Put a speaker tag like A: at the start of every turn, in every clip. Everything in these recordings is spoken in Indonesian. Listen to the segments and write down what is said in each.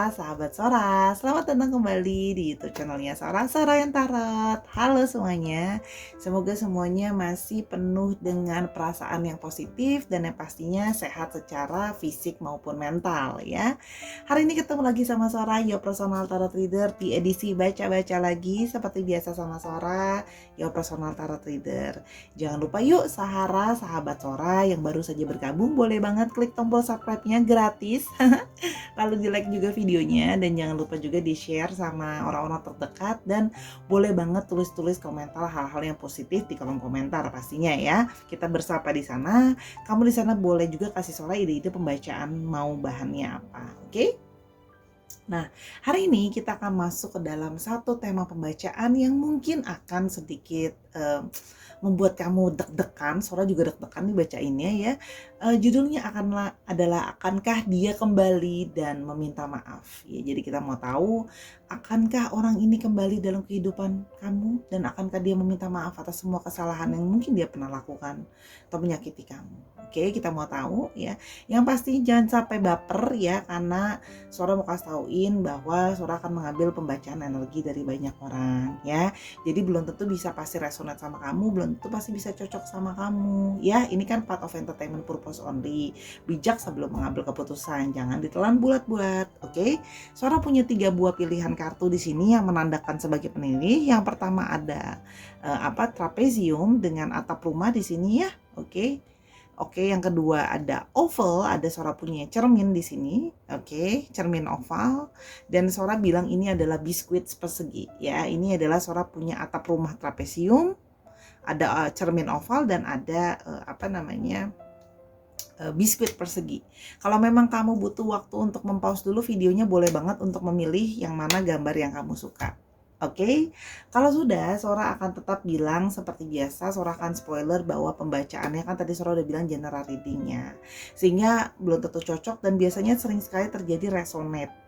A: sahabat Sora, selamat datang kembali di YouTube channelnya Sora yang Tarot. Halo semuanya, semoga semuanya masih penuh dengan perasaan yang positif dan yang pastinya sehat secara fisik maupun mental ya. Hari ini ketemu lagi sama Sora, Your Personal Tarot Reader di edisi baca-baca lagi seperti biasa sama Sora, Your Personal Tarot Reader. Jangan lupa yuk sahabat Sora yang baru saja bergabung, boleh banget klik tombol subscribe-nya gratis. Lalu di like juga videonya dan jangan lupa juga di share sama orang-orang terdekat dan boleh banget tulis-tulis komentar hal-hal yang positif di kolom komentar pastinya ya. Kita bersapa di sana. Kamu di sana boleh juga kasih Sora ide-ide pembacaan mau bahannya apa, oke? Nah, hari ini kita akan masuk ke dalam satu tema pembacaan yang mungkin akan sedikit membuat kamu deg-degan. Sora juga deg-degan nih bacainnya ya. Judulnya adalah akankah dia kembali dan meminta maaf. Ya, jadi kita mau tahu akankah orang ini kembali dalam kehidupan kamu dan akankah dia meminta maaf atas semua kesalahan yang mungkin dia pernah lakukan atau menyakiti kamu. Oke, kita mau tahu ya. Yang pasti jangan sampai baper ya, karena Sora mau kasih tauin bahwa Sora akan mengambil pembacaan energi dari banyak orang ya. Jadi belum tentu bisa pasti resonate sama kamu, belum tentu pasti bisa cocok sama kamu ya. Ini kan part of entertainment purpose only. Bijak sebelum mengambil keputusan, jangan ditelan bulat-bulat. Oke. Sora punya 3 buah pilihan kartu di sini yang menandakan sebagai penilih. Yang pertama ada trapezium dengan atap rumah di sini ya. Oke, yang kedua ada oval, ada Sora punya cermin di sini. Oke, cermin oval. Dan Sora bilang ini adalah biskuit persegi ya. Ini adalah Sora punya atap rumah trapesium, ada cermin oval dan ada biskuit persegi. Kalau memang kamu butuh waktu untuk mempause dulu videonya, boleh banget untuk memilih yang mana gambar yang kamu suka. Oke, kalau sudah, Sora akan tetap bilang seperti biasa, Sora akan spoiler bahwa pembacaannya kan tadi Sora udah bilang general readingnya, sehingga belum tentu cocok dan biasanya sering sekali terjadi resonate.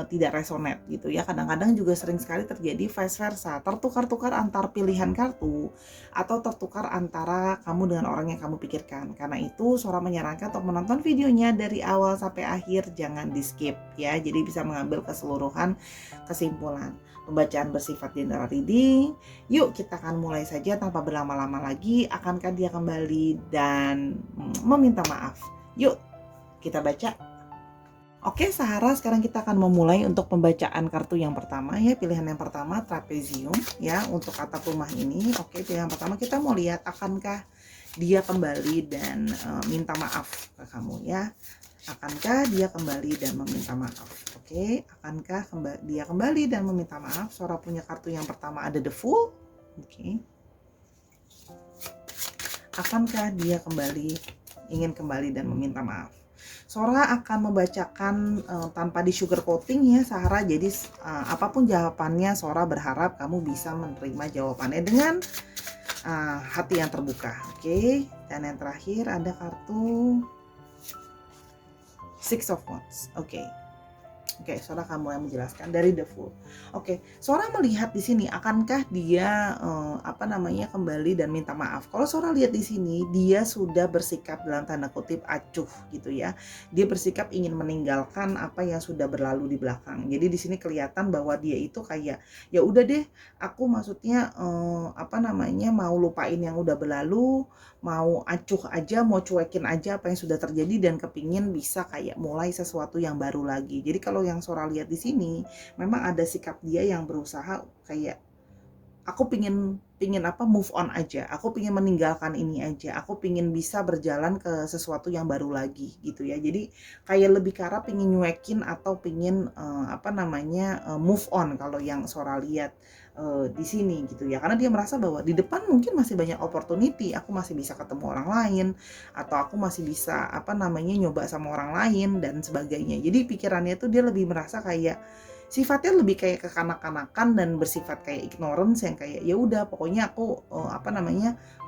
A: Tidak resonate gitu ya. Kadang-kadang juga sering sekali terjadi vice versa, tertukar-tukar antar pilihan kartu atau tertukar antara kamu dengan orang yang kamu pikirkan. Karena itu Sora menyarankan untuk menonton videonya dari awal sampai akhir, jangan di skip ya, jadi bisa mengambil keseluruhan kesimpulan. Pembacaan bersifat general reading. Yuk kita akan mulai saja tanpa berlama-lama lagi. Akankah dia kembali dan meminta maaf? Yuk kita baca. Oke Sahara, sekarang kita akan memulai untuk pembacaan kartu yang pertama ya. Pilihan yang pertama trapezium ya, untuk atap rumah ini. Oke, pilihan pertama kita mau lihat akankah dia kembali dan minta maaf ke kamu ya. Akankah dia kembali dan meminta maaf? Oke, akankah dia kembali dan meminta maaf? Sora punya kartu yang pertama ada the Fool. Oke. Akankah dia ingin kembali dan meminta maaf? Sora akan membacakan tanpa di sugar coating ya Sahara. Jadi apapun jawabannya, Sora berharap kamu bisa menerima jawabannya dengan hati yang terbuka. Oke. Dan yang terakhir ada kartu Six of Wands. Oke, Sora akan mulai menjelaskan dari the Fool. Oke, Sora melihat di sini akankah dia kembali dan minta maaf. Kalau Sora lihat di sini, dia sudah bersikap dalam tanda kutip acuh gitu ya. Dia bersikap ingin meninggalkan apa yang sudah berlalu di belakang. Jadi di sini kelihatan bahwa dia itu kayak ya udah deh, aku maksudnya mau lupain yang udah berlalu, mau acuh aja, mau cuekin aja apa yang sudah terjadi dan kepingin bisa kayak mulai sesuatu yang baru lagi. Jadi kalau yang Sora lihat di sini memang ada sikap dia yang berusaha kayak aku pingin move on aja, aku pingin meninggalkan ini aja, aku pingin bisa berjalan ke sesuatu yang baru lagi gitu ya. Jadi kayak lebih ke arah pingin nyuekin atau pingin move on kalau yang Sora lihat di sini gitu ya. Karena dia merasa bahwa di depan mungkin masih banyak opportunity, aku masih bisa ketemu orang lain atau aku masih bisa nyoba sama orang lain dan sebagainya. Jadi pikirannya tuh dia lebih merasa kayak sifatnya lebih kayak kekanak-kanakan dan bersifat kayak ignorance yang kayak ya udah pokoknya aku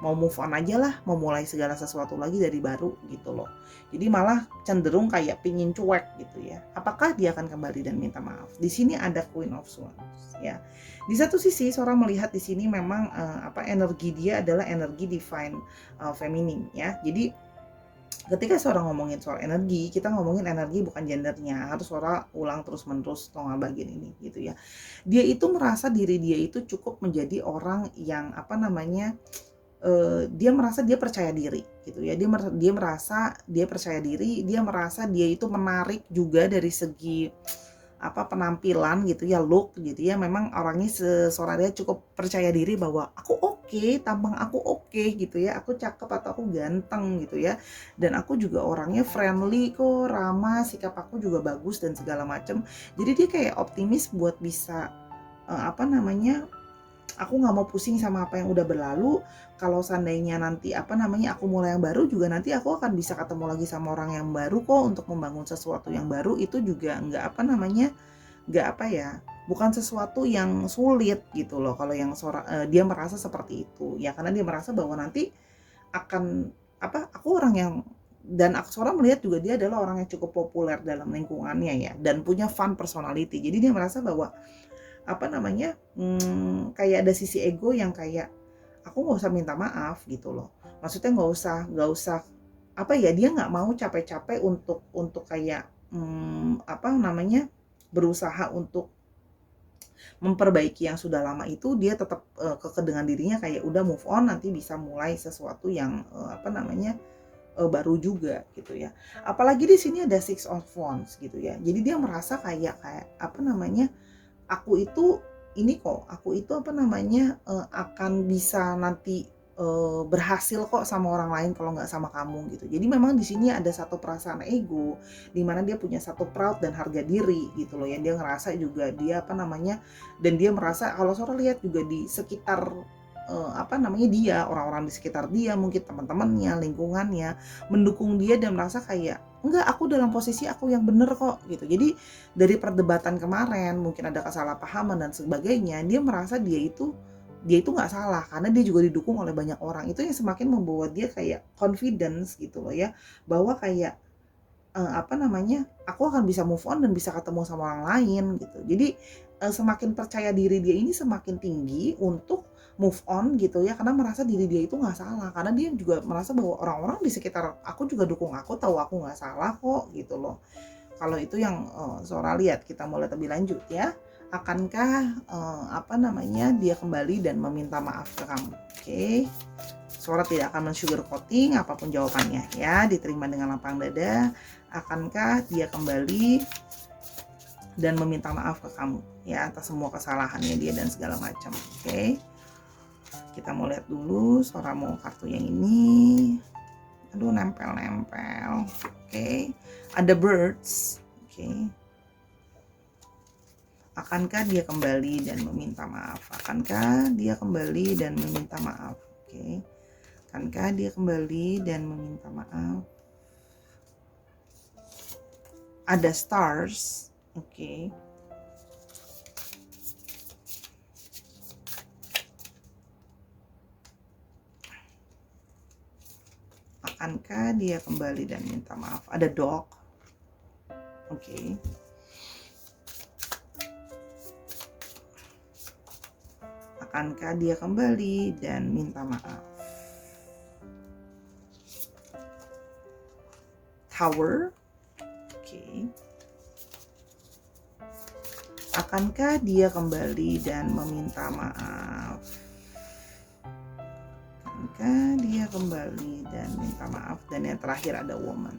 A: mau move on aja lah, mau mulai segala sesuatu lagi dari baru gitu loh. Jadi malah cenderung kayak pingin cuek gitu ya. Apakah dia akan kembali dan minta maaf? Di sini ada Queen of Swords ya. Di satu sisi Sora melihat di sini memang energi dia adalah energi divine feminine ya. Jadi ketika seorang ngomongin soal energi, kita ngomongin energi bukan gendernya, harus Sora ulang terus-menerus tolong bagian ini gitu ya. Dia itu merasa diri dia itu cukup menjadi orang yang apa namanya, dia merasa dia percaya diri gitu ya. Dia merasa dia percaya diri, dia merasa dia itu menarik juga dari segi apa, penampilan gitu ya, look gitu ya. Memang orangnya dia cukup percaya diri bahwa aku oke, tampang aku oke gitu ya, aku cakep atau aku ganteng gitu ya. Dan aku juga orangnya friendly kok, ramah, sikap aku juga bagus dan segala macem. Jadi dia kayak optimis buat bisa apa namanya, aku nggak mau pusing sama apa yang udah berlalu. Kalau seandainya nanti apa namanya, aku mulai yang baru juga, nanti aku akan bisa ketemu lagi sama orang yang baru kok untuk membangun sesuatu yang baru. Itu juga nggak apa namanya, nggak apa ya, bukan sesuatu yang sulit gitu loh. Kalau yang dia merasa seperti itu ya, karena dia merasa bahwa nanti akan apa, aku orang yang, dan Aksara melihat juga dia adalah orang yang cukup populer dalam lingkungannya ya, dan punya fun personality. Jadi dia merasa bahwa apa namanya, kayak ada sisi ego yang kayak, aku nggak usah minta maaf gitu loh. Maksudnya nggak usah apa ya, dia nggak mau capek-capek untuk kayak, apa namanya, berusaha untuk memperbaiki yang sudah lama itu. Dia tetap kekeh dengan dirinya kayak udah move on, nanti bisa mulai sesuatu yang apa namanya, baru juga gitu ya. Apalagi di sini ada Six of Wands gitu ya. Jadi dia merasa kayak apa namanya, aku itu ini kok, aku itu apa namanya, akan bisa nanti berhasil kok sama orang lain kalau nggak sama kamu gitu. Jadi memang di sini ada satu perasaan ego, di mana dia punya satu proud dan harga diri gitu loh, yang dia ngerasa juga dia apa namanya, dan dia merasa kalau Sora lihat juga di sekitar apa namanya, dia, orang-orang di sekitar dia, mungkin teman-temannya, lingkungannya, mendukung dia dan merasa kayak, "Enggak, aku dalam posisi aku yang bener kok," gitu. Jadi dari perdebatan kemarin, mungkin ada kesalahpahaman dan sebagainya, dia merasa dia itu nggak salah karena dia juga didukung oleh banyak orang. Itu yang semakin membuat dia kayak confidence gitu loh ya, bahwa kayak, apa namanya, aku akan bisa move on dan bisa ketemu sama orang lain gitu. Jadi, semakin percaya diri dia ini semakin tinggi untuk move on gitu ya, karena merasa diri dia itu nggak salah. Karena dia juga merasa bahwa orang-orang di sekitar aku juga dukung aku, tahu aku nggak salah kok gitu loh. Kalau itu yang Sora lihat, kita mulai lebih lanjut ya. Akankah apa namanya, dia kembali dan meminta maaf ke kamu? Oke. Sora tidak akan men-sugar coating apapun jawabannya ya, diterima dengan lapang dada. Akankah dia kembali dan meminta maaf ke kamu ya atas semua kesalahannya dia dan segala macam. Oke. Kita mau lihat dulu, Sora mau kartu yang ini. Aduh, nempel-nempel. Oke. Ada birds. Oke. Akankah dia kembali dan meminta maaf? Akankah dia kembali dan meminta maaf? Oke. Akankah dia kembali dan meminta maaf? Ada stars. Oke. Akankah dia kembali dan minta maaf? Ada dog. Oke. Akankah dia kembali dan minta maaf? Tower. Oke. Akankah dia kembali dan meminta maaf? Akankah dia kembali dan minta maaf? Dan yang terakhir ada woman.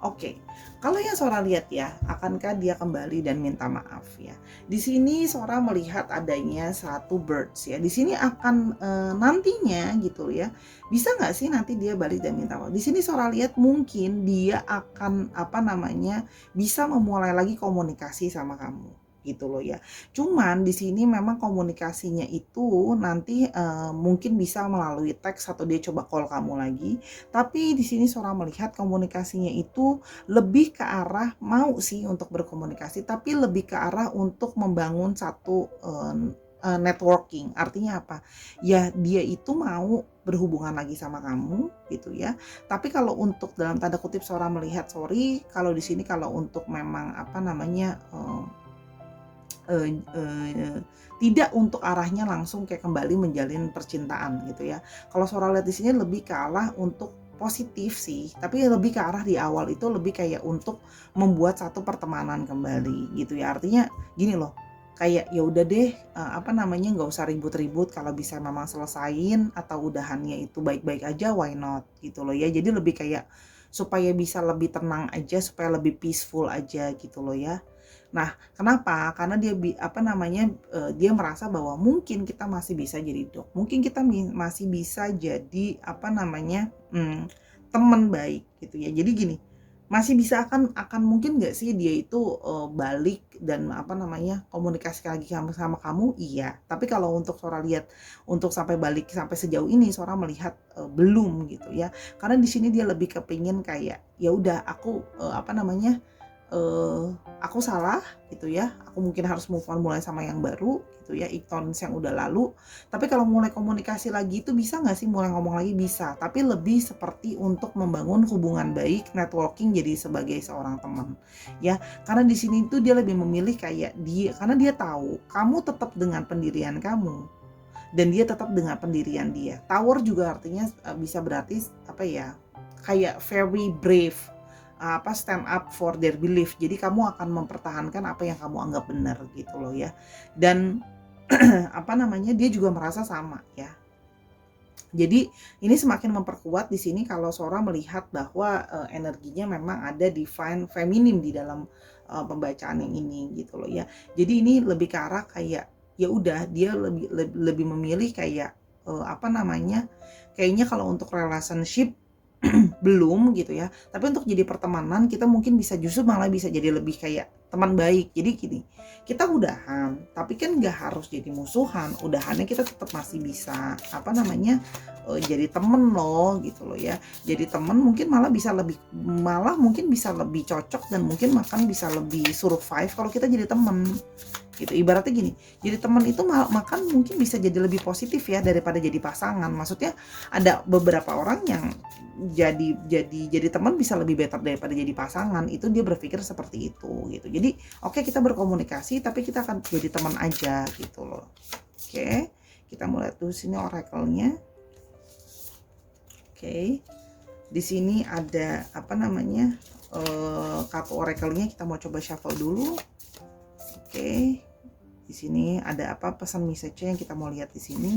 A: Oke, kalau yang Sora lihat ya, akankah dia kembali dan minta maaf ya. Di sini Sora melihat adanya satu birds ya. Di sini akan nantinya gitu ya. Bisa nggak sih nanti dia balik dan minta maaf? Di sini Sora lihat mungkin dia akan apa namanya, bisa memulai lagi komunikasi sama kamu gitu loh ya. Cuman di sini memang komunikasinya itu nanti mungkin bisa melalui teks atau dia coba call kamu lagi. Tapi di sini Sora melihat komunikasinya itu lebih ke arah mau sih untuk berkomunikasi, tapi lebih ke arah untuk membangun satu networking. Artinya apa? Ya dia itu mau berhubungan lagi sama kamu gitu ya. Tapi kalau untuk dalam tanda kutip Sora melihat, sorry, kalau di sini kalau untuk memang apa namanya, tidak untuk arahnya langsung kayak kembali menjalin percintaan gitu ya. Kalau Sora lihat di sini lebih ke arah untuk positif sih, tapi lebih ke arah di awal itu lebih kayak untuk membuat satu pertemanan kembali gitu ya. Artinya gini loh, kayak ya udah deh, apa namanya, nggak usah ribut-ribut, kalau bisa memang selesain atau udahannya itu baik-baik aja, why not gitu loh ya. Jadi lebih kayak supaya bisa lebih tenang aja, supaya lebih peaceful aja gitu loh ya. Nah, kenapa? Karena dia apa namanya, dia merasa bahwa mungkin kita masih bisa jadi mungkin kita masih bisa jadi apa namanya, teman baik gitu ya. Jadi gini, masih bisa akan mungkin nggak sih dia itu, balik dan apa namanya, komunikasi lagi sama sama kamu? Iya. Tapi kalau untuk Sora lihat untuk sampai balik sampai sejauh ini Sora melihat, belum gitu ya. Karena di sini dia lebih kepingin kayak, ya udah aku, apa namanya, eee, aku salah gitu ya, aku mungkin harus move on mulai sama yang baru gitu ya, ignorance yang udah lalu. Tapi kalau mulai komunikasi lagi itu bisa nggak sih mulai ngomong lagi? Bisa, tapi lebih seperti untuk membangun hubungan baik, networking jadi sebagai seorang teman, ya. Karena di sini tuh dia lebih memilih kayak karena dia tahu kamu tetap dengan pendirian kamu dan dia tetap dengan pendirian dia. Tower juga artinya, bisa berarti apa ya, kayak very brave, apa, stand up for their belief. Jadi kamu akan mempertahankan apa yang kamu anggap benar gitu loh ya. Dan apa namanya, dia juga merasa sama ya. Jadi ini semakin memperkuat di sini kalau Sora melihat bahwa, energinya memang ada divine feminim di dalam, pembacaan yang ini gitu loh ya. Jadi ini lebih ke arah kayak, ya udah dia lebih memilih kayak, apa namanya, kayaknya kalau untuk relationship belum gitu ya, tapi untuk jadi pertemanan kita mungkin bisa justru malah bisa jadi lebih kayak teman baik. Jadi gini, kita udahan, tapi kan nggak harus jadi musuhan, udahannya kita tetap masih bisa, apa namanya, jadi temen loh gitu loh ya. Jadi temen mungkin malah mungkin bisa lebih cocok dan mungkin makan bisa lebih survive kalau kita jadi temen gitu. Ibaratnya gini, jadi temen itu makan mungkin bisa jadi lebih positif ya daripada jadi pasangan. Maksudnya ada beberapa orang yang jadi teman bisa lebih better daripada jadi pasangan, itu dia berpikir seperti itu gitu. Jadi oke, kita berkomunikasi tapi kita akan jadi teman aja gitu loh. Oke, kita mulai tuh sini oracle-nya. Oke, di sini ada apa namanya, kartu oracle-nya kita mau coba shuffle dulu. Oke, di sini ada apa, pesan message-nya yang kita mau lihat di sini.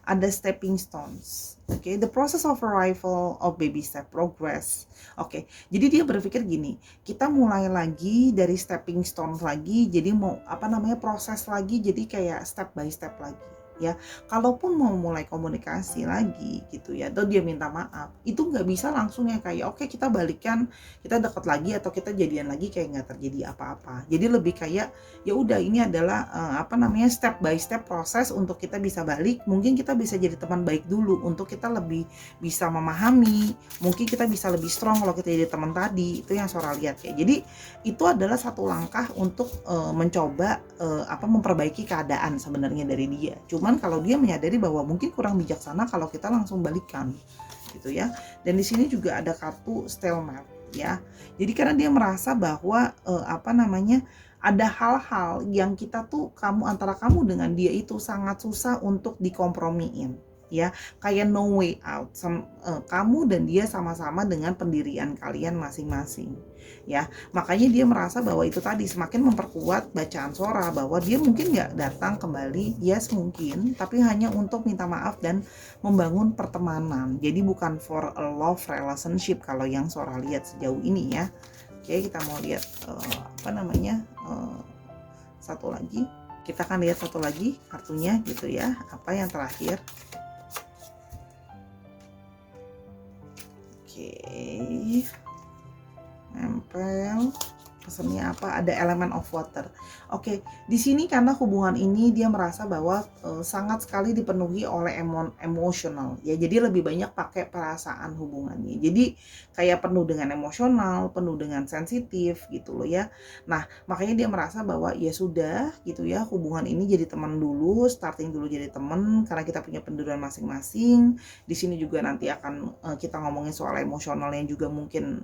A: Ada stepping stones. Oke, the process of arrival of baby step progress. Oke, jadi dia berpikir gini, kita mulai lagi dari stepping stones lagi, jadi mau apa namanya, proses lagi, jadi kayak step by step lagi ya. Kalaupun mau mulai komunikasi lagi gitu ya, atau dia minta maaf, itu nggak bisa langsung ya kayak oke kita balikan, kita dekat lagi atau kita jadian lagi kayak nggak terjadi apa-apa. Jadi lebih kayak ya udah ini adalah, apa namanya, step by step proses untuk kita bisa balik. Mungkin kita bisa jadi teman baik dulu untuk kita lebih bisa memahami, mungkin kita bisa lebih strong kalau kita jadi teman tadi. Itu yang Sora lihat ya. Jadi itu adalah satu langkah untuk, mencoba, apa, memperbaiki keadaan sebenarnya dari dia. Cuman kalau dia menyadari bahwa mungkin kurang bijaksana kalau kita langsung balikan gitu ya. Dan di sini juga ada kartu stalemate ya. Jadi karena dia merasa bahwa, apa namanya, ada hal-hal yang kita tuh antara kamu dengan dia itu sangat susah untuk dikompromiin ya, kayak no way out. Kamu dan dia sama-sama dengan pendirian kalian masing-masing ya. Makanya dia merasa bahwa itu tadi semakin memperkuat bacaan Sora bahwa dia mungkin nggak datang kembali, yes mungkin, tapi hanya untuk minta maaf dan membangun pertemanan. Jadi bukan for a love relationship kalau yang Sora lihat sejauh ini ya. Oke, kita mau lihat, apa namanya, satu lagi. Kita akan lihat satu lagi kartunya gitu ya, apa yang terakhir. Oke, nempel. Pesannya apa? Ada elemen of water. Oke, di sini karena hubungan ini dia merasa bahwa sangat sekali dipenuhi oleh emosional ya. Jadi lebih banyak pakai perasaan hubungannya. Jadi kayak penuh dengan emosional, penuh dengan sensitif gitu loh ya. Nah, makanya dia merasa bahwa ya sudah gitu ya, hubungan ini jadi teman dulu, starting dulu jadi teman karena kita punya pendirian masing-masing. Di sini juga nanti akan kita ngomongin soal emosional yang juga mungkin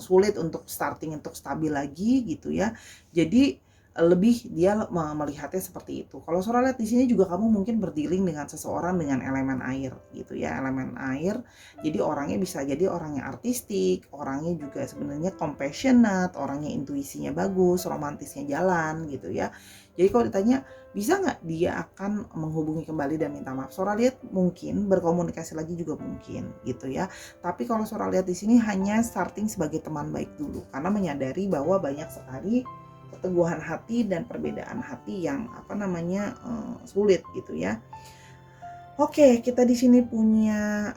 A: sulit untuk starting untuk stabil lagi gitu ya. Jadi lebih dia melihatnya seperti itu. Kalau Sora lihat di sini juga kamu mungkin berdealing dengan seseorang dengan elemen air gitu ya, elemen air. Jadi orangnya bisa jadi orangnya artistik, orangnya juga sebenarnya compassionate, orangnya intuisinya bagus, romantisnya jalan gitu ya. Jadi kalau ditanya bisa nggak dia akan menghubungi kembali dan minta maaf, Sora lihat mungkin, berkomunikasi lagi juga mungkin gitu ya. Tapi kalau Sora lihat di sini hanya starting sebagai teman baik dulu, karena menyadari bahwa banyak sekali keteguhan hati dan perbedaan hati yang sulit gitu ya. Oke, kita di sini punya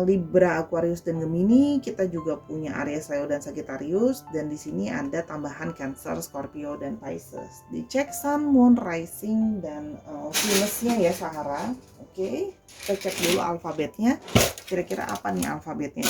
A: Libra, Aquarius dan Gemini. Kita juga punya Aries, Leo dan Sagittarius, dan di sini ada tambahan Cancer, Scorpio dan Pisces. Dicek Sun, Moon, Rising dan Venus-nya ya Sahara. Oke, kita cek dulu alfabetnya. Kira-kira apa nih alfabetnya?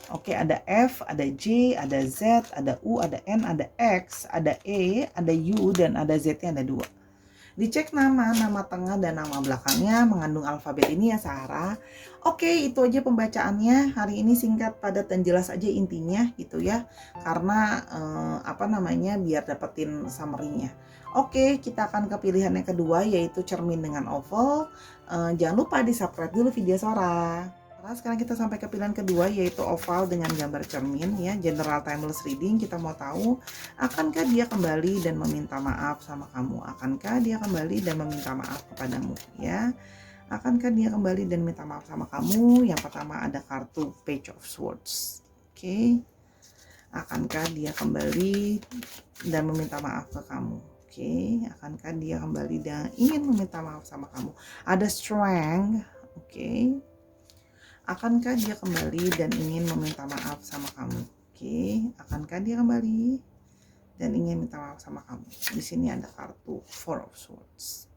A: Oke, ada F, ada J, ada Z, ada U, ada N, ada X, ada E, ada U, dan ada Z-nya ada 2. Dicek nama tengah dan nama belakangnya mengandung alfabet ini ya Sarah. Oke, itu aja pembacaannya. Hari ini singkat, padat, dan jelas aja intinya gitu ya. Karena biar dapetin summary-nya. Oke, kita akan ke pilihan yang kedua yaitu cermin dengan oval. Jangan lupa di-subscribe dulu video Sora. Nah, sekarang kita sampai ke pilihan kedua yaitu oval dengan gambar cermin ya, general timeless reading. Kita mau tahu akankah dia kembali dan meminta maaf sama kamu, akankah dia kembali dan meminta maaf kepadamu ya, akankah dia kembali dan minta maaf sama kamu. Yang pertama ada kartu Page of Swords. Oke, akankah dia kembali dan meminta maaf ke kamu. Oke, akankah dia kembali dan ingin meminta maaf sama kamu. Ada Strength. Oke, akankah dia kembali dan ingin meminta maaf sama kamu? Oke, akankah dia kembali dan ingin minta maaf sama kamu? Di sini ada kartu Four of Swords.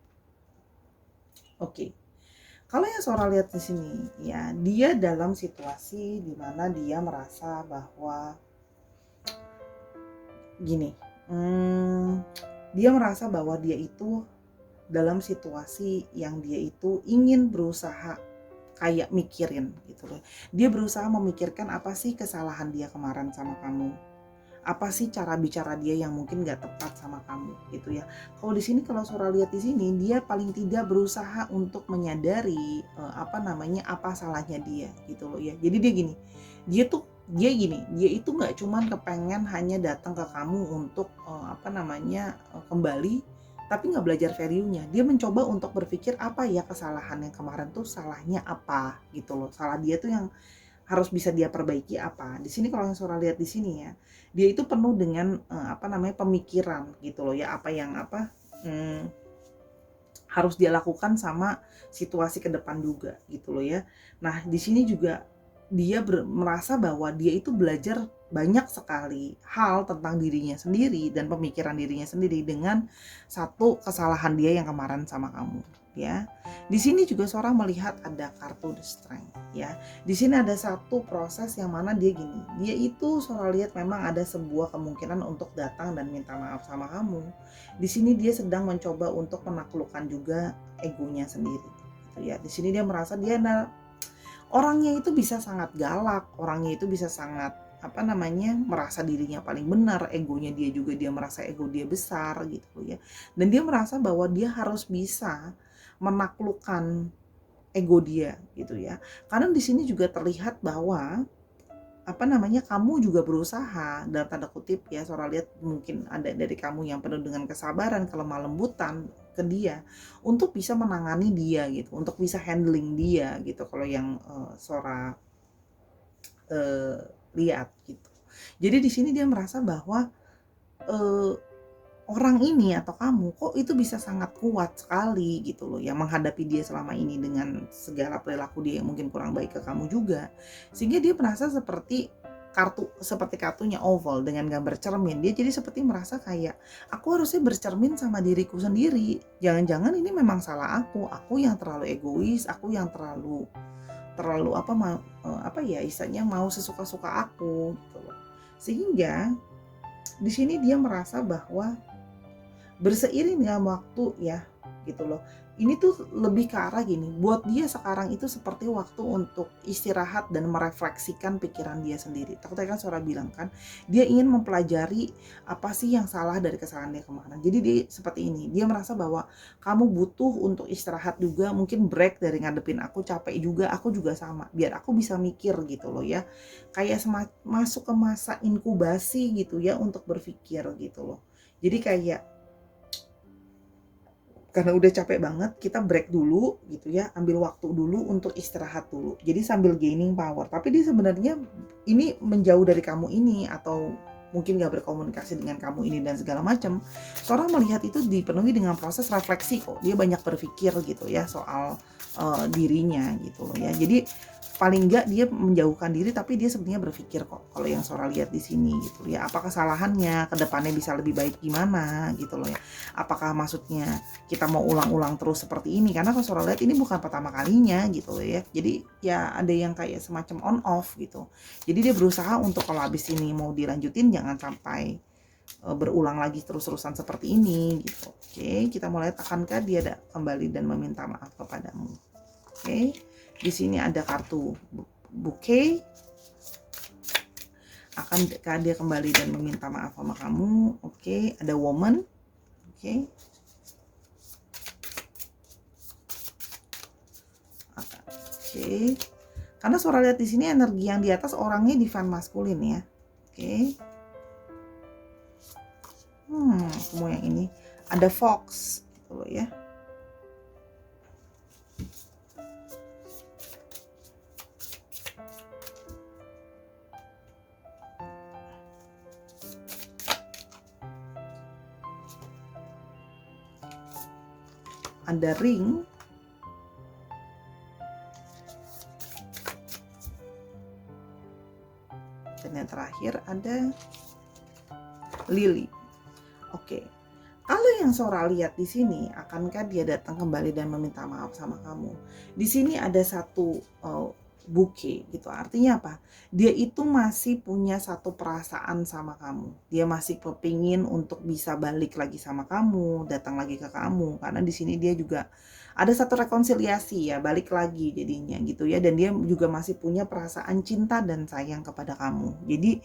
A: Oke. Kalau yang Sora lihat di sini ya, dia dalam situasi di mana dia merasa bahwa gini, dia merasa bahwa dia itu dalam situasi yang dia itu ingin berusaha kayak mikirin gitu loh. Dia berusaha memikirkan apa sih kesalahan dia kemarin sama kamu. Apa sih cara bicara dia yang mungkin gak tepat sama kamu gitu ya. Kalau di sini kalau Sora lihat di sini dia paling tidak berusaha untuk menyadari apa salahnya dia gitu loh ya. Jadi dia itu nggak cuman kepengen hanya datang ke kamu untuk kembali, tapi nggak belajar value-nya. Dia mencoba untuk berpikir apa ya kesalahan yang kemarin tuh, salahnya apa gitu loh. Salah dia tuh yang harus bisa dia perbaiki apa. Di sini kalau yang Sora lihat di sini ya, dia itu penuh dengan pemikiran gitu loh ya, harus dia lakukan sama situasi ke depan juga gitu loh ya. Nah, di sini juga dia merasa bahwa dia itu belajar banyak sekali hal tentang dirinya sendiri dan pemikiran dirinya sendiri dengan satu kesalahan dia yang kemarin sama kamu ya. Di sini juga Sora melihat ada kartu The Strength ya. Di sini ada satu proses yang mana dia itu Sora lihat memang ada sebuah kemungkinan untuk datang dan minta maaf sama kamu. Di sini dia sedang mencoba untuk menaklukkan juga egonya sendiri gitu ya. Di sini dia merasa dia orangnya itu bisa sangat galak, orangnya itu bisa sangat merasa dirinya paling benar, egonya dia juga dia merasa ego dia besar gitu ya. Dan dia merasa bahwa dia harus bisa menaklukkan ego dia gitu ya. Karena di sini juga terlihat bahwa kamu juga berusaha dalam tanda kutip ya, Sora lihat mungkin ada dari kamu yang penuh dengan kesabaran, kelemah lembutan ke dia untuk bisa menangani dia gitu, untuk bisa handling dia gitu. Kalau yang Sora lihat gitu. Jadi di sini dia merasa bahwa orang ini atau kamu kok itu bisa sangat kuat sekali gitu loh ya menghadapi dia selama ini dengan segala perilaku dia yang mungkin kurang baik ke kamu juga, sehingga dia merasa seperti kartunya oval dengan gambar cermin. Dia jadi seperti merasa kayak aku harusnya bercermin sama diriku sendiri, jangan-jangan ini memang salah aku yang terlalu egois, aku yang terlalu istilahnya mau sesuka-suka aku gitu loh. Sehingga di sini dia merasa bahwa berseiring dengan waktu ya gitu loh. Ini tuh lebih ke arah gini, buat dia sekarang itu seperti waktu untuk istirahat dan merefleksikan pikiran dia sendiri. Takutnya kan Sora bilang kan, dia ingin mempelajari apa sih yang salah dari kesalahan dia kemarin. Jadi dia seperti ini, dia merasa bahwa kamu butuh untuk istirahat juga, mungkin break dari ngadepin aku, capek juga, aku juga sama. Biar aku bisa mikir gitu loh ya. Kayak masuk ke masa inkubasi gitu ya untuk berpikir gitu loh. Jadi kayak karena udah capek banget, kita break dulu gitu ya, ambil waktu dulu untuk istirahat dulu. Jadi sambil gaining power. Tapi dia sebenarnya ini menjauh dari kamu ini atau mungkin gak berkomunikasi dengan kamu ini dan segala macam. Seorang melihat itu dipenuhi dengan proses refleksi kok. Dia banyak berpikir gitu ya soal dirinya gitu loh ya. Jadi paling enggak dia menjauhkan diri tapi dia sebenarnya berpikir kok kalau yang Sora lihat di sini gitu ya. Apa kesalahannya, kedepannya bisa lebih baik gimana gitu loh ya. Apakah maksudnya kita mau ulang-ulang terus seperti ini, karena kalau Sora lihat ini bukan pertama kalinya gitu loh ya. Jadi ya ada yang kayak semacam on off gitu. Jadi dia berusaha untuk kalau habis ini mau dilanjutin jangan sampai berulang lagi terus-terusan seperti ini gitu. Oke, kita mulai akankah dia kembali dan meminta maaf kepadamu. Oke. Di sini ada kartu bouquet. Akankah dia kembali dan meminta maaf sama kamu? Oke, ada woman. Oke. Oke. Karena Sora lihat di sini energi yang di atas orangnya divine maskulin ya. Oke. Semua yang ini ada fox gitu loh ya. Ada ring. Dan yang terakhir ada lily. Oke. Kalau yang Sora lihat di sini, akankah dia datang kembali dan meminta maaf sama kamu? Di sini ada satu bouquet gitu. Artinya apa? Dia itu masih punya satu perasaan sama kamu. Dia masih kepingin untuk bisa balik lagi sama kamu, datang lagi ke kamu. Karena di sini dia juga ada satu rekonsiliasi ya, balik lagi jadinya gitu ya. Dan dia juga masih punya perasaan cinta dan sayang kepada kamu. Jadi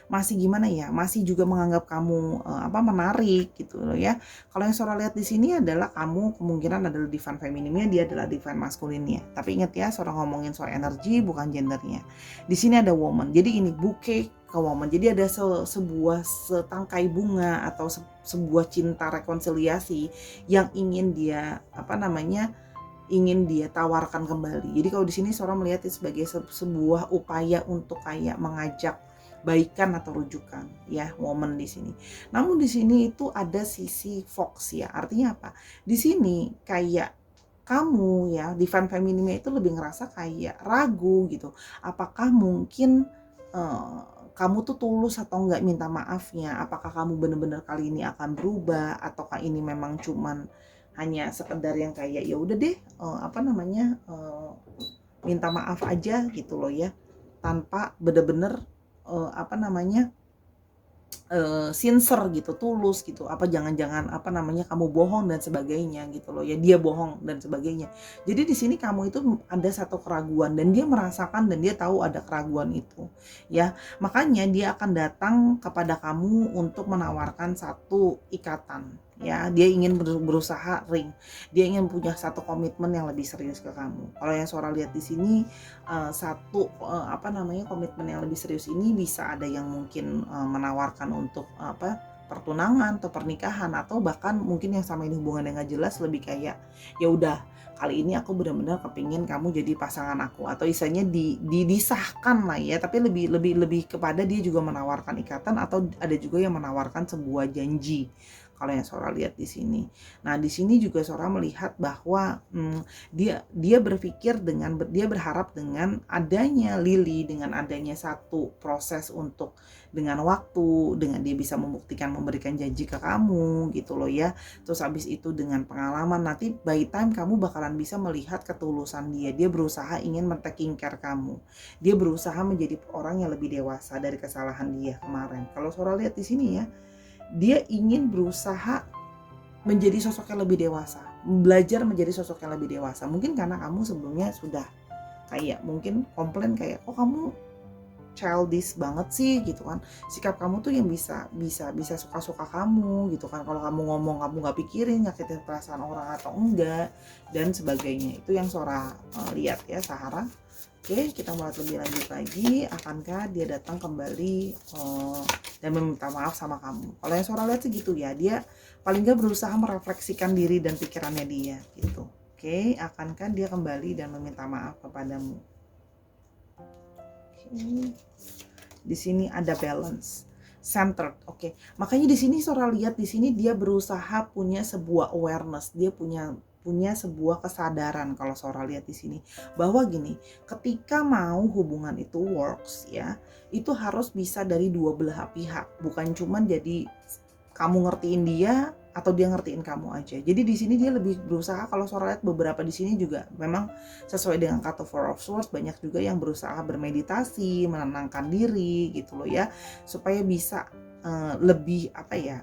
A: masih gimana ya? Masih juga menganggap kamu menarik gitu loh ya. Kalau yang Sora lihat di sini adalah kamu kemungkinan adalah divine femininnya, dia adalah divine maskulinnya. Tapi ingat ya, Sora ngomongin soal energi bukan gendernya. Di sini ada woman. Jadi ini bouquet ke woman. Jadi ada sebuah setangkai bunga atau sebuah cinta rekonsiliasi yang ingin dia ingin dia tawarkan kembali. Jadi kalau di sini Sora melihat itu sebagai sebuah upaya untuk kayak mengajak baikan atau rujukan ya, woman di sini. Namun di sini itu ada sisi fox ya. Artinya apa? Di sini kayak kamu ya, divine femininnya itu lebih ngerasa kayak ragu gitu. Apakah mungkin kamu tuh tulus atau enggak minta maafnya? Apakah kamu benar-benar kali ini akan berubah ataukah ini memang cuman hanya sekedar yang kayak ya udah deh minta maaf aja gitu loh ya, tanpa bener-bener sincere gitu, tulus gitu. Apa jangan-jangan kamu bohong dan sebagainya gitu loh ya, dia bohong dan sebagainya. Jadi di sini kamu itu ada satu keraguan dan dia merasakan dan dia tahu ada keraguan itu ya. Makanya dia akan datang kepada kamu untuk menawarkan satu ikatan ya. Dia ingin berusaha ring. Dia ingin punya satu komitmen yang lebih serius ke kamu. Kalau yang Sora lihat di sini komitmen yang lebih serius ini bisa ada yang mungkin menawarkan untuk pertunangan atau pernikahan, atau bahkan mungkin yang sama ini hubungannya nggak jelas, lebih kayak ya udah kali ini aku benar-benar kepingin kamu jadi pasangan aku, atau istilahnya disahkan lah ya, tapi lebih kepada dia juga menawarkan ikatan atau ada juga yang menawarkan sebuah janji. Kalau yang Sora lihat di sini. Nah, di sini juga Sora melihat bahwa dia berpikir dia berharap dengan adanya Lily, dengan adanya satu proses untuk dengan waktu, dengan dia bisa memberikan janji ke kamu gitu loh ya. Terus habis itu dengan pengalaman, nanti by time kamu bakalan bisa melihat ketulusan dia. Dia berusaha ingin men-taking care kamu. Dia berusaha menjadi orang yang lebih dewasa dari kesalahan dia kemarin. Kalau Sora lihat di sini ya, dia ingin berusaha menjadi sosok yang lebih dewasa, belajar menjadi sosok yang lebih dewasa. Mungkin karena kamu sebelumnya sudah kayak mungkin komplain kayak, oh kamu childish banget sih gitu kan, sikap kamu tuh yang bisa suka-suka kamu gitu kan, kalau kamu ngomong kamu nggak pikirin nyakitin perasaan orang atau enggak dan sebagainya. Itu yang Sora lihat ya Sahara. Oke, kita mulai lebih lanjut lagi. Akankah dia datang kembali dan meminta maaf sama kamu? Kalau yang Sora lihat sih gitu ya, dia paling nggak berusaha merefleksikan diri dan pikirannya dia gitu. Oke, akankah dia kembali dan meminta maaf kepadamu? Oke. Di sini ada balance, centered. Oke. Makanya di sini Sora lihat di sini dia berusaha punya sebuah awareness, dia punya sebuah kesadaran kalau Sora lihat di sini bahwa gini, ketika mau hubungan itu works ya, itu harus bisa dari dua belah pihak, bukan cuman jadi kamu ngertiin dia atau dia ngertiin kamu aja. Jadi di sini dia lebih berusaha, kalau Sora lihat beberapa di sini juga memang sesuai dengan kata Four of Swords, banyak juga yang berusaha bermeditasi, menenangkan diri gitu loh ya, supaya bisa lebih apa ya,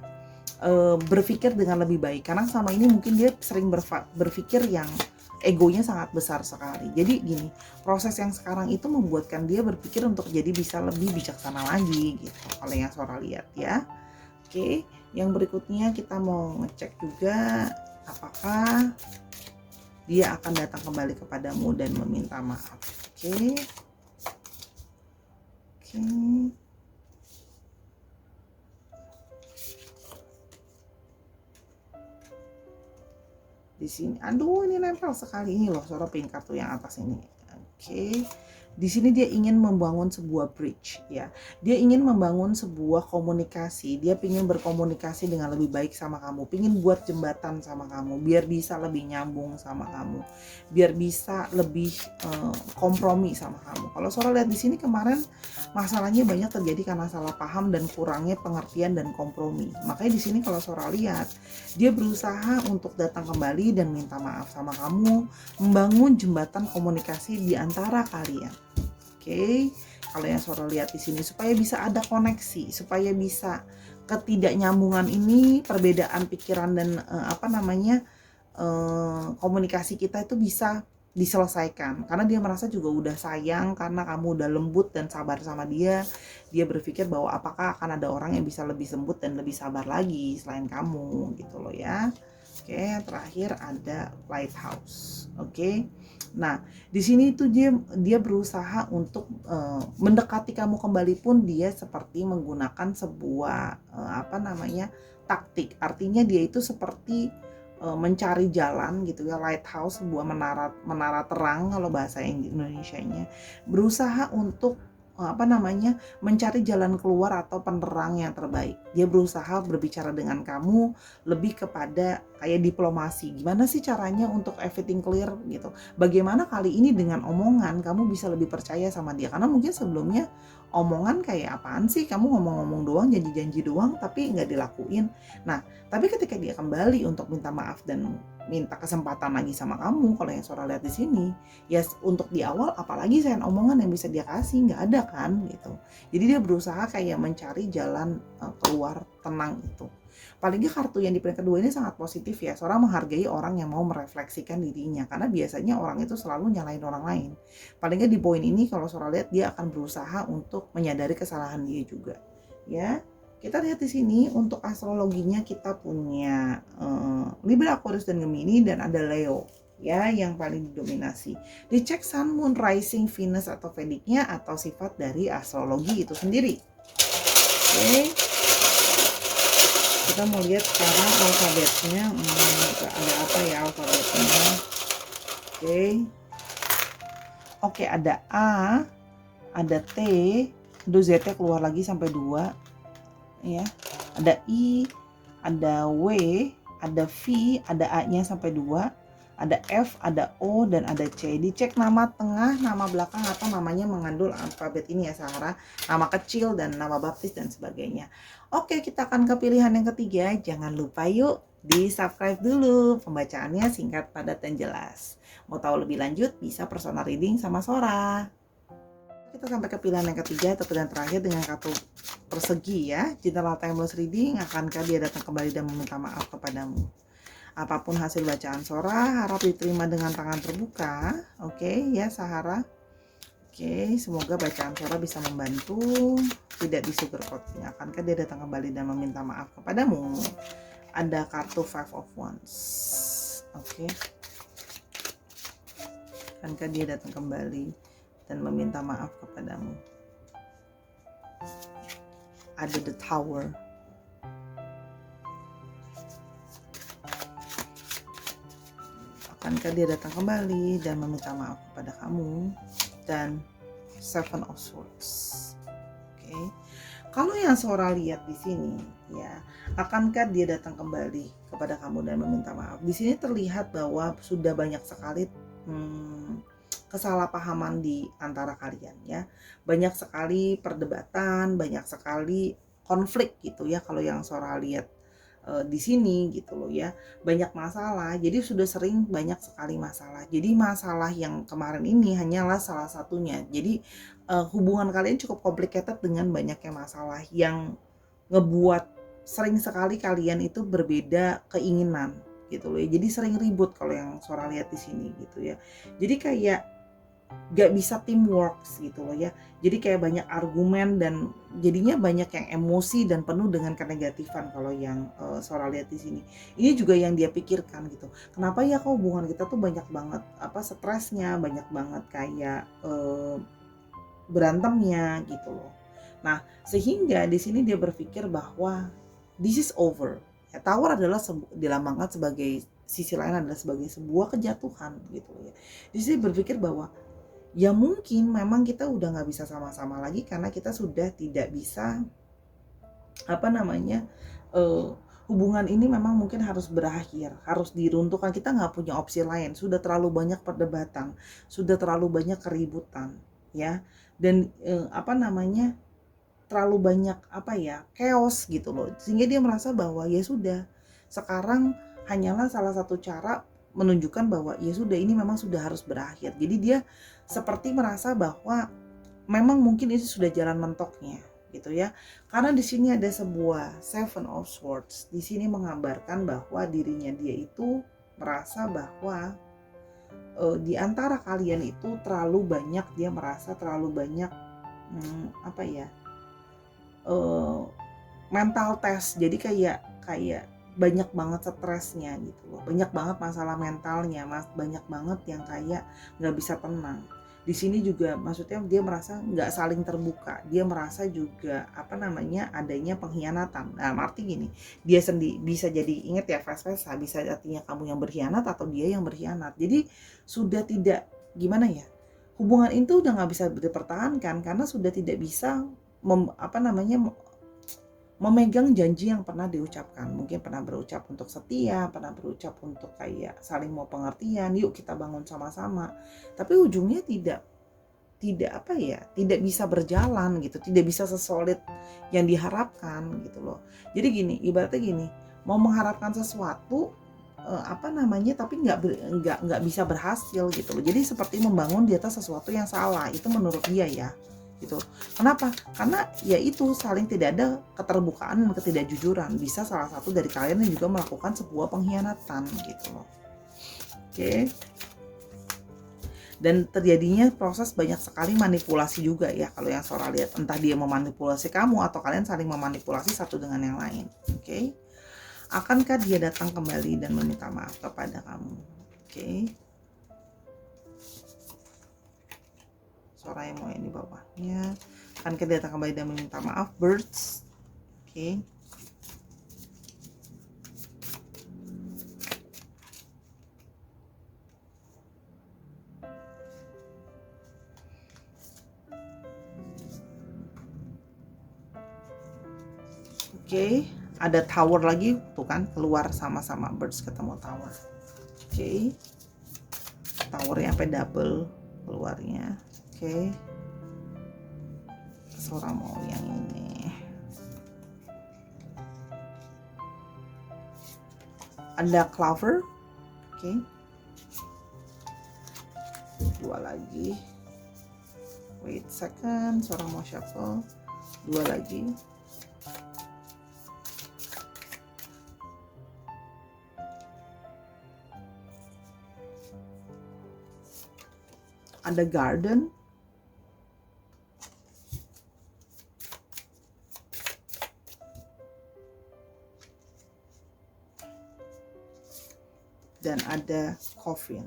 A: berpikir dengan lebih baik. Karena selama ini mungkin dia sering berpikir yang egonya sangat besar sekali. Jadi gini, proses yang sekarang itu membuatkan dia berpikir untuk jadi bisa lebih bijaksana lagi gitu, kalau yang Sora lihat ya. Oke, yang berikutnya kita mau ngecek juga apakah dia akan datang kembali kepadamu dan meminta maaf. Oke. Oke. Di sini, aduh ini nempel sekali ini loh, Sora pink kartu yang atas ini. Oke. Di sini dia ingin membangun sebuah bridge ya. Dia ingin membangun sebuah komunikasi. Dia ingin berkomunikasi dengan lebih baik sama kamu. Ingin buat jembatan sama kamu biar bisa lebih nyambung sama kamu. Biar bisa lebih kompromi sama kamu. Kalau Sora lihat di sini kemarin masalahnya banyak terjadi karena salah paham dan kurangnya pengertian dan kompromi. Makanya di sini kalau Sora lihat dia berusaha untuk datang kembali dan minta maaf sama kamu, membangun jembatan komunikasi di antara kalian. Oke, kalau yang Sora lihat di sini supaya bisa ada koneksi, supaya bisa ketidaknyambungan ini, perbedaan pikiran dan komunikasi kita itu bisa diselesaikan. Karena dia merasa juga udah sayang karena kamu udah lembut dan sabar sama dia. Dia berpikir bahwa apakah akan ada orang yang bisa lebih lembut dan lebih sabar lagi selain kamu gitu loh ya. Oke, terakhir ada lighthouse. Oke. Nah, di sini tuh dia berusaha untuk mendekati kamu kembali pun dia seperti menggunakan sebuah taktik. Artinya dia itu seperti mencari jalan gitu ya, lighthouse, sebuah menara terang kalau bahasa Indonesianya. Berusaha untuk mencari jalan keluar atau penerang yang terbaik. Dia berusaha berbicara dengan kamu lebih kepada kayak diplomasi. Gimana sih caranya untuk everything clear gitu. Bagaimana kali ini dengan omongan kamu bisa lebih percaya sama dia. Karena mungkin sebelumnya omongan kayak apaan sih, kamu ngomong-ngomong doang, janji-janji doang tapi nggak dilakuin. Nah, tapi ketika dia kembali untuk minta maaf dan minta kesempatan lagi sama kamu, kalau yang Sora lihat di sini, ya untuk di awal apalagi sayang omongan yang bisa dia kasih, nggak ada kan gitu. Jadi dia berusaha kayak mencari jalan keluar tenang itu. Paling nggak kartu yang di peringkat kedua ini sangat positif ya. Sora menghargai orang yang mau merefleksikan dirinya, karena biasanya orang itu selalu nyalain orang lain. Paling nggak di poin ini kalau Sora lihat dia akan berusaha untuk menyadari kesalahan dia juga ya. Kita lihat di sini untuk astrologinya kita punya Libra, Aquarius dan Gemini, dan ada Leo ya yang paling didominasi. Dicek Sun, Moon, Rising, Venus atau Vedicnya atau sifat dari astrologi itu sendiri. Oke. Kita mau lihat sekarang alfabetnya, ada apa ya alfabetnya. Oke, ada A, ada T, aduh Z-nya keluar lagi sampai 2 ya, ada I, ada W, ada V, ada A-nya sampai 2, ada F, ada O, dan ada C. Dicek nama tengah, nama belakang atau namanya mengandung alfabet ini ya Sahara, nama kecil dan nama baptis dan sebagainya. Oke, kita akan ke pilihan yang ketiga. Jangan lupa yuk di subscribe dulu, pembacaannya singkat, padat, dan jelas. Mau tahu lebih lanjut bisa personal reading sama Sora. Kita sampai ke pilihan yang ketiga atau pilihan terakhir dengan kartu persegi ya. General Timeless Reading, akankah dia datang kembali dan meminta maaf kepadamu? Apapun hasil bacaan Sora harap diterima dengan tangan terbuka. Oke, ya Sahara. Oke, semoga bacaan Sora bisa membantu, tidak disugarcoating. Akankah dia datang kembali dan meminta maaf kepadamu? Ada kartu Five of Wands. Oke. Akankah dia datang kembali dan meminta maaf kepadamu? Ada the Tower. Akankah dia datang kembali dan meminta maaf kepada kamu? Dan Seven of Swords. Oke. Kalau yang Sora lihat di sini, ya, akankah dia datang kembali kepada kamu dan meminta maaf? Di sini terlihat bahwa sudah banyak sekali kesalahpahaman di antara kalian, ya. Banyak sekali perdebatan, banyak sekali konflik gitu ya. Kalau yang Sora lihat di sini gitu loh ya, banyak masalah. Jadi sudah sering banyak sekali masalah. Jadi masalah yang kemarin ini hanyalah salah satunya. Jadi hubungan kalian cukup complicated dengan banyaknya masalah yang ngebuat sering sekali kalian itu berbeda keinginan gitu loh ya. Jadi sering ribut kalau yang Sora lihat di sini gitu ya. Jadi kayak gak bisa teamwork gitu loh ya. Jadi kayak banyak argumen dan jadinya banyak yang emosi dan penuh dengan kenegatifan kalau yang Sora lihat di sini. Ini juga yang dia pikirkan gitu. Kenapa ya kok hubungan kita tuh banyak banget stresnya, banyak banget kayak berantemnya gitu loh. Nah, sehingga di sini dia berpikir bahwa this is over. Ya, Tower adalah dilambangkan sebagai sisi lain adalah sebagai sebuah kejatuhan gitu loh ya. Di sini berpikir bahwa ya mungkin memang kita udah nggak bisa sama-sama lagi karena kita sudah tidak bisa hubungan ini memang mungkin harus berakhir, harus diruntuhkan. Kita nggak punya opsi lain, sudah terlalu banyak perdebatan, sudah terlalu banyak keributan ya, dan terlalu banyak chaos gitu loh, sehingga dia merasa bahwa ya sudah, sekarang hanyalah salah satu cara menunjukkan bahwa ya sudah, ini memang sudah harus berakhir. Jadi dia seperti merasa bahwa memang mungkin itu sudah jalan mentoknya gitu ya. Karena di sini ada sebuah Seven of Swords. Di sini menggambarkan bahwa dirinya dia itu merasa bahwa di antara kalian itu terlalu banyak, dia merasa terlalu banyak mental test. Jadi kayak banyak banget stresnya gitu loh, banyak banget masalah mentalnya, banyak banget yang kayak nggak bisa tenang. Di sini juga maksudnya dia merasa nggak saling terbuka, dia merasa juga adanya pengkhianatan. Nah, arti gini, dia sendiri bisa jadi, inget ya, vice-versa, bisa artinya kamu yang berkhianat atau dia yang berkhianat. Jadi sudah tidak, gimana ya, hubungan itu udah nggak bisa dipertahankan karena sudah tidak bisa memegang janji yang pernah diucapkan. Mungkin pernah berucap untuk setia, pernah berucap untuk kayak saling mau pengertian, yuk kita bangun sama-sama. Tapi ujungnya tidak bisa berjalan gitu, tidak bisa sesolid yang diharapkan gitu loh. Jadi gini, ibaratnya gini, mau mengharapkan sesuatu tapi nggak bisa berhasil gitu loh. Jadi seperti membangun di atas sesuatu yang salah, itu menurut dia ya. Gitu. Kenapa? Karena ya itu, saling tidak ada keterbukaan dan ketidakjujuran. Bisa salah satu dari kalian yang juga melakukan sebuah pengkhianatan gitu loh. Oke. Dan terjadinya proses banyak sekali manipulasi juga ya kalau yang Sora lihat, entah dia memanipulasi kamu atau kalian saling memanipulasi satu dengan yang lain. Oke. Akankah dia datang kembali dan meminta maaf kepada kamu? Oke. Sora yang mau ini bawahnya, kan kita datang kembali dan meminta maaf, birds. Oke. Oke, ada tower lagi tuh kan, keluar sama-sama birds, ketemu tower. Oke. Towernya sampai double keluarnya. Oke. Sora mau yang ini. Ada clover. Oke. Dua lagi. Wait second, Sora mau shuffle. Dua lagi. ada garden, dan ada coffin.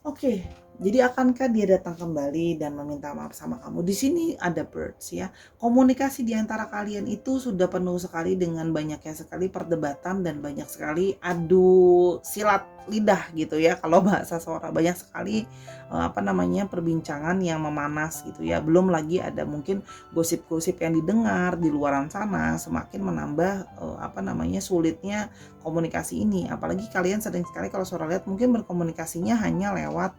A: Oke, jadi akankah dia datang kembali dan meminta maaf sama kamu? Di sini ada birds ya. Komunikasi di antara kalian itu sudah penuh sekali dengan banyaknya sekali perdebatan dan banyak sekali adu silat lidah gitu ya. Kalau bahasa Sora, banyak sekali perbincangan yang memanas gitu ya. Belum lagi ada mungkin gosip-gosip yang didengar di luaran sana, semakin menambah sulitnya komunikasi ini. Apalagi kalian sering sekali kalau Sora lihat mungkin berkomunikasinya hanya lewat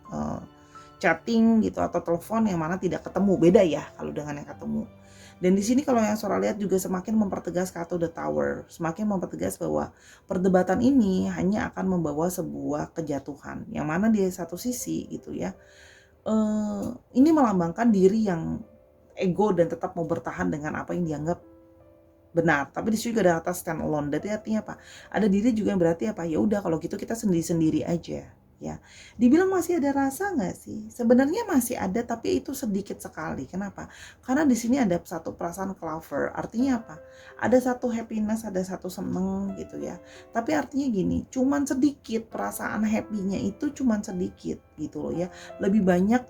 A: chatting gitu atau telepon yang mana tidak ketemu. Beda ya kalau dengan yang ketemu. Dan di sini kalau yang Sora lihat juga semakin mempertegas kartu The Tower, semakin mempertegas bahwa perdebatan ini hanya akan membawa sebuah kejatuhan. Yang mana di satu sisi gitu ya, ini melambangkan diri yang ego dan tetap mau bertahan dengan apa yang dianggap benar. Tapi di sini juga ada kata stand alone. Berarti artinya apa? Ada diri juga yang berarti apa? Ya udah kalau gitu kita sendiri-sendiri aja. Ya, dibilang masih ada rasa nggak sih? Sebenarnya masih ada, tapi itu sedikit sekali. Kenapa? Karena di sini ada satu perasaan clover. Artinya apa? Ada satu happiness, ada satu seneng gitu ya. Tapi artinya gini, cuman sedikit perasaan happy-nya itu cuman sedikit gitu loh ya. Lebih banyak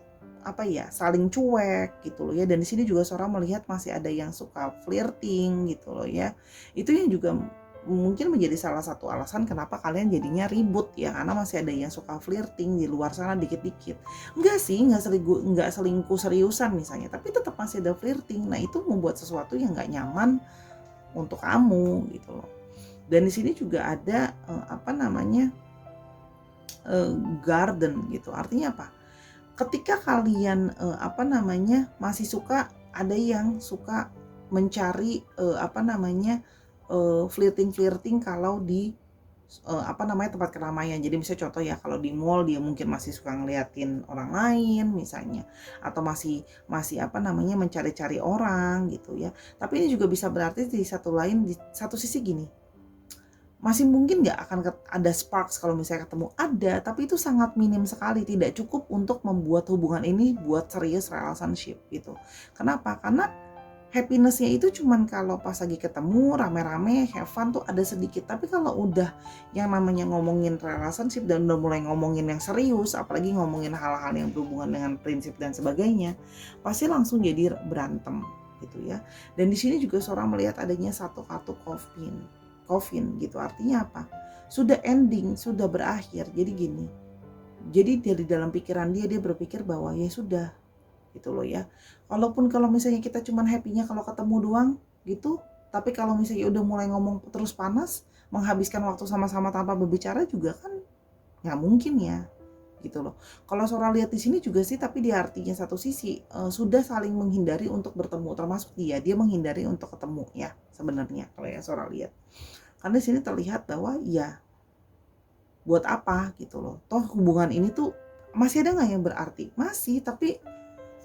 A: saling cuek gitu loh ya. Dan di sini juga seorang melihat masih ada yang suka flirting gitu loh ya. Itu yang juga mungkin menjadi salah satu alasan kenapa kalian jadinya ribut ya, karena masih ada yang suka flirting di luar sana dikit-dikit. Enggak sih, enggak selingkuh seriusan misalnya, tapi tetap masih ada flirting. Nah itu membuat sesuatu yang nggak nyaman untuk kamu gitu loh. Dan di sini juga ada garden gitu. Artinya apa? Ketika kalian masih suka, ada yang suka mencari flirting kalau di tempat keramaian. Jadi misalnya contoh ya, kalau di mall dia mungkin masih suka ngeliatin orang lain misalnya, atau masih mencari-cari orang gitu ya. Tapi ini juga bisa berarti di satu sisi gini, masih mungkin nggak akan ada sparks kalau misalnya ketemu, ada, tapi itu sangat minim sekali, tidak cukup untuk membuat hubungan ini buat serius relationship gitu. Kenapa? Karena happiness-nya itu cuman kalau pas lagi ketemu rame-rame have fun tuh ada sedikit, tapi kalau udah yang namanya ngomongin relationship dan udah mulai ngomongin yang serius, apalagi ngomongin hal-hal yang berhubungan dengan prinsip dan sebagainya, pasti langsung jadi berantem gitu ya. Dan di sini juga seorang melihat adanya satu kartu coffin gitu. Artinya apa? Sudah ending, sudah berakhir. Jadi gini, jadi dari dalam pikiran dia berpikir bahwa ya sudah gitu loh ya. Walaupun kalau misalnya kita cuman happy-nya kalau ketemu doang gitu, tapi kalau misalnya udah mulai ngomong terus panas, menghabiskan waktu sama-sama tanpa berbicara juga kan nggak mungkin ya gitu loh. Kalau Sora lihat di sini juga sih, tapi di artinya satu sisi sudah saling menghindari untuk bertemu, termasuk dia menghindari untuk ketemu ya sebenarnya kalau ya Sora lihat. Karena di sini terlihat bahwa ya buat apa gitu loh. Toh hubungan ini tuh masih ada nggak yang berarti? Masih, tapi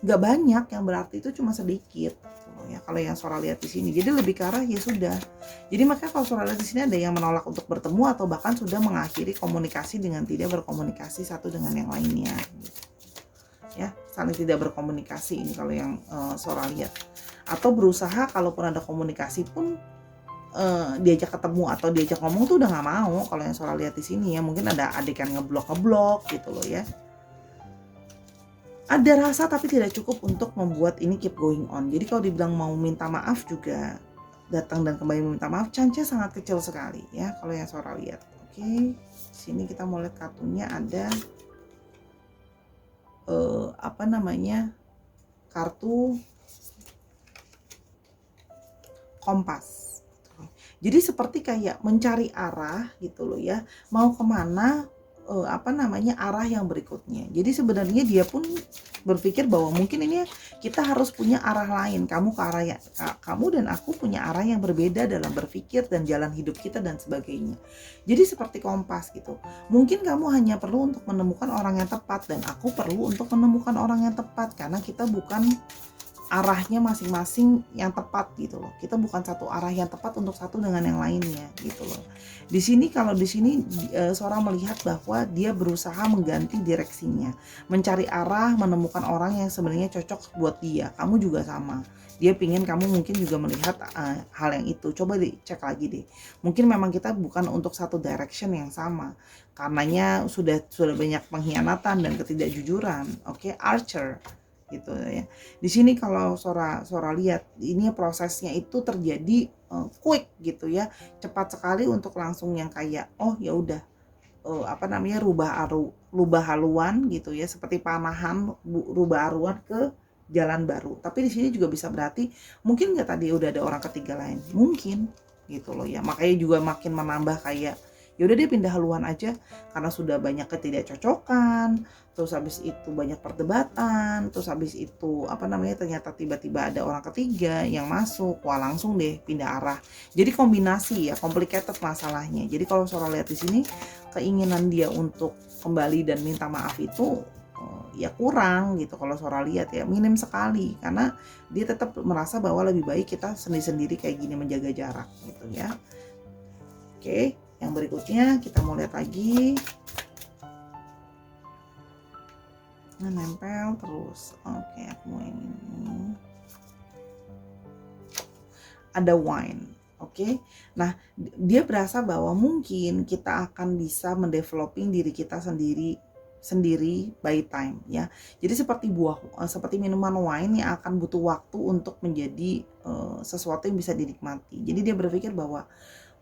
A: nggak banyak yang berarti, itu cuma sedikit gitu ya kalau yang Sora lihat di sini. Jadi lebih ke arah ya sudah. Jadi makanya kalau Sora lihat di sini ada yang menolak untuk bertemu atau bahkan sudah mengakhiri komunikasi dengan tidak berkomunikasi satu dengan yang lainnya gitu. Ya, saling tidak berkomunikasi ini kalau yang Sora lihat. Atau berusaha kalaupun ada komunikasi pun diajak ketemu atau diajak ngomong tuh udah nggak mau kalau yang Sora lihat di sini ya. Mungkin ada adegan ngeblok gitu loh ya. Ada rasa tapi tidak cukup untuk membuat ini keep going on. Jadi kalau dibilang mau minta maaf juga, datang dan kembali meminta maaf, chance-nya sangat kecil sekali ya kalau yang Sora lihat. Oke, sini kita mau lihat kartunya ada kartu kompas. Jadi seperti kayak mencari arah gitu loh ya, mau kemana, arah yang berikutnya. Jadi sebenarnya dia pun berpikir bahwa mungkin ini kita harus punya arah lain. Kamu dan aku punya arah yang berbeda dalam berpikir dan jalan hidup kita dan sebagainya. Jadi seperti kompas gitu. Mungkin kamu hanya perlu untuk menemukan orang yang tepat dan aku perlu untuk menemukan orang yang tepat, karena kita bukan arahnya masing-masing yang tepat gitu loh. Kita bukan satu arah yang tepat untuk satu dengan yang lainnya gitu loh. Di sini kalau di sini Sora melihat bahwa dia berusaha mengganti direksinya, mencari arah, menemukan orang yang sebenarnya cocok buat dia. Kamu juga sama. Dia pingin kamu mungkin juga melihat hal yang itu. Coba dicek lagi deh. Mungkin memang kita bukan untuk satu direction yang sama. Karenanya sudah banyak pengkhianatan dan ketidakjujuran. Oke, Archer gitu ya. Di sini kalau Sora lihat ini prosesnya itu terjadi quick gitu ya, cepat sekali untuk langsung yang kayak oh ya udah rubah haluan gitu ya, seperti panahan rubah haluan ke jalan baru. Tapi di sini juga bisa berarti mungkin nggak tadi udah ada orang ketiga lain, mungkin gitu loh ya. Makanya juga makin menambah kayak ya udah dia pindah haluan aja karena sudah banyak ketidakcocokan, terus habis itu banyak perdebatan, terus habis itu ternyata tiba-tiba ada orang ketiga yang masuk, wah langsung deh pindah arah. Jadi kombinasi ya, complicated masalahnya. Jadi kalau Sora lihat di sini keinginan dia untuk kembali dan minta maaf itu ya kurang gitu kalau Sora lihat ya, minim sekali, karena dia tetap merasa bahwa lebih baik kita sendiri-sendiri kayak gini menjaga jarak gitu ya. Oke, yang berikutnya kita mau lihat lagi. Nah, nempel terus. Oke, aku mau yang ini. Ada wine. Oke. Nah, dia berasa bahwa mungkin kita akan bisa mendeveloping diri kita sendiri by time ya. Jadi seperti minuman wine yang akan butuh waktu untuk menjadi sesuatu yang bisa dinikmati. Jadi dia berpikir bahwa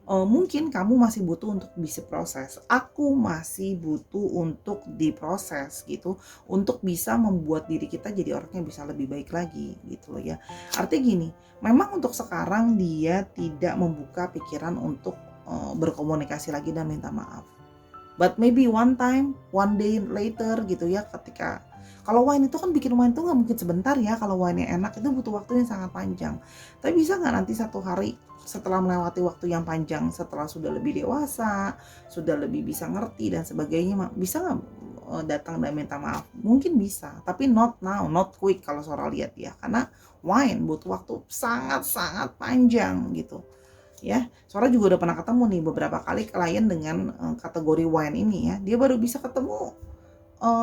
A: mungkin kamu masih butuh untuk bisa proses. Aku masih butuh untuk diproses gitu, untuk bisa membuat diri kita jadi orang yang bisa lebih baik lagi gitu loh ya. Artinya gini, memang untuk sekarang dia tidak membuka pikiran untuk berkomunikasi lagi dan minta maaf. But maybe one day later gitu ya, ketika kalau wine itu kan bikin wine itu nggak mungkin sebentar ya. Kalau wine yang enak itu butuh waktu yang sangat panjang. Tapi bisa nggak nanti satu hari setelah melewati waktu yang panjang, setelah sudah lebih dewasa, sudah lebih bisa ngerti dan sebagainya, bisa nggak datang dan minta maaf? Mungkin bisa, tapi not now, not quick kalau Sora lihat ya. Karena wine butuh waktu sangat-sangat panjang gitu. Ya, Sora juga udah pernah ketemu nih beberapa kali klien dengan kategori wine ini ya. Dia baru bisa ketemu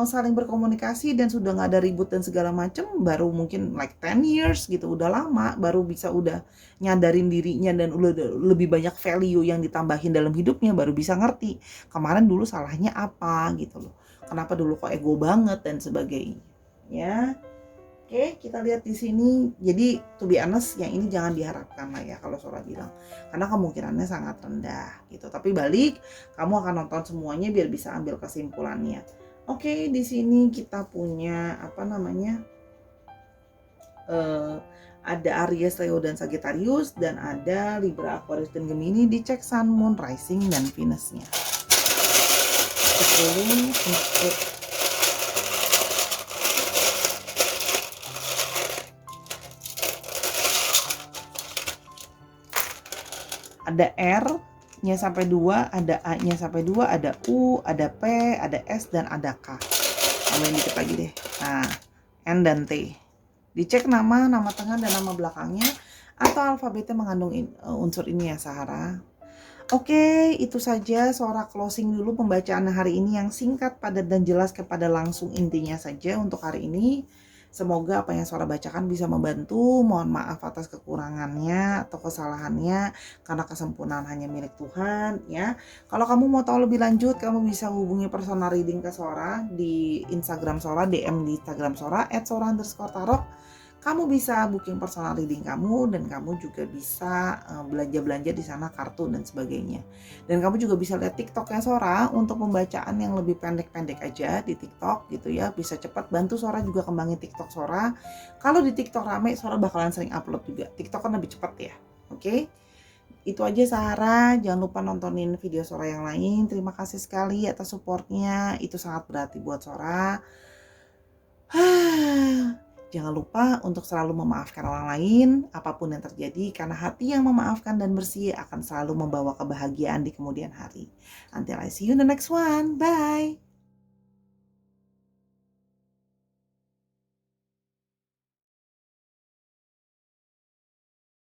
A: saling berkomunikasi dan sudah nggak ada ribut dan segala macem baru mungkin like 10 years gitu, udah lama baru bisa udah nyadarin dirinya dan udah lebih banyak value yang ditambahin dalam hidupnya, baru bisa ngerti kemarin dulu salahnya apa gitu loh, kenapa dulu kok ego banget dan sebagainya ya. Oke, kita lihat di sini. Jadi to be honest, yang ini jangan diharapkan lah ya kalau Sora bilang, karena kemungkinannya sangat rendah gitu. Tapi balik, kamu akan nonton semuanya biar bisa ambil kesimpulannya. Oke, di sini kita punya ada Aries, Leo dan Sagittarius, dan ada Libra, Aquarius dan Gemini. Dicek Sun, Moon, Rising dan Venus-nya. Ada R-nya sampai 2, ada A-nya sampai 2, ada U, ada P, ada S, dan ada K. Tambahin dikit lagi deh. Nah, N dan T. Dicek nama tengah dan nama belakangnya, atau alfabetnya mengandung unsur ini ya, Sahara. Oke, itu saja Sora closing dulu pembacaan hari ini yang singkat, padat, dan jelas kepada langsung intinya saja untuk hari ini. Semoga apa yang Sora bacakan bisa membantu. Mohon maaf atas kekurangannya atau kesalahannya, karena kesempurnaan hanya milik Tuhan ya. Kalau kamu mau tahu lebih lanjut, kamu bisa hubungi personal reading ke Sora di Instagram Sora, DM di Instagram Sora @sora_tarot. Kamu bisa booking personal reading kamu, dan kamu juga bisa belanja-belanja di sana, kartu dan sebagainya. Dan kamu juga bisa lihat TikToknya Sora untuk pembacaan yang lebih pendek-pendek aja di TikTok gitu ya. Bisa cepat, bantu Sora juga kembangin TikTok Sora. Kalau di TikTok rame, Sora bakalan sering upload juga. TikTok kan lebih cepat ya. Oke? Itu aja Sahara, jangan lupa nontonin video Sora yang lain. Terima kasih sekali atas supportnya, itu sangat berarti buat Sora. Jangan lupa untuk selalu memaafkan orang lain, apapun yang terjadi, karena hati yang memaafkan dan bersih akan selalu membawa kebahagiaan di kemudian hari. Until I see you in the next one. Bye!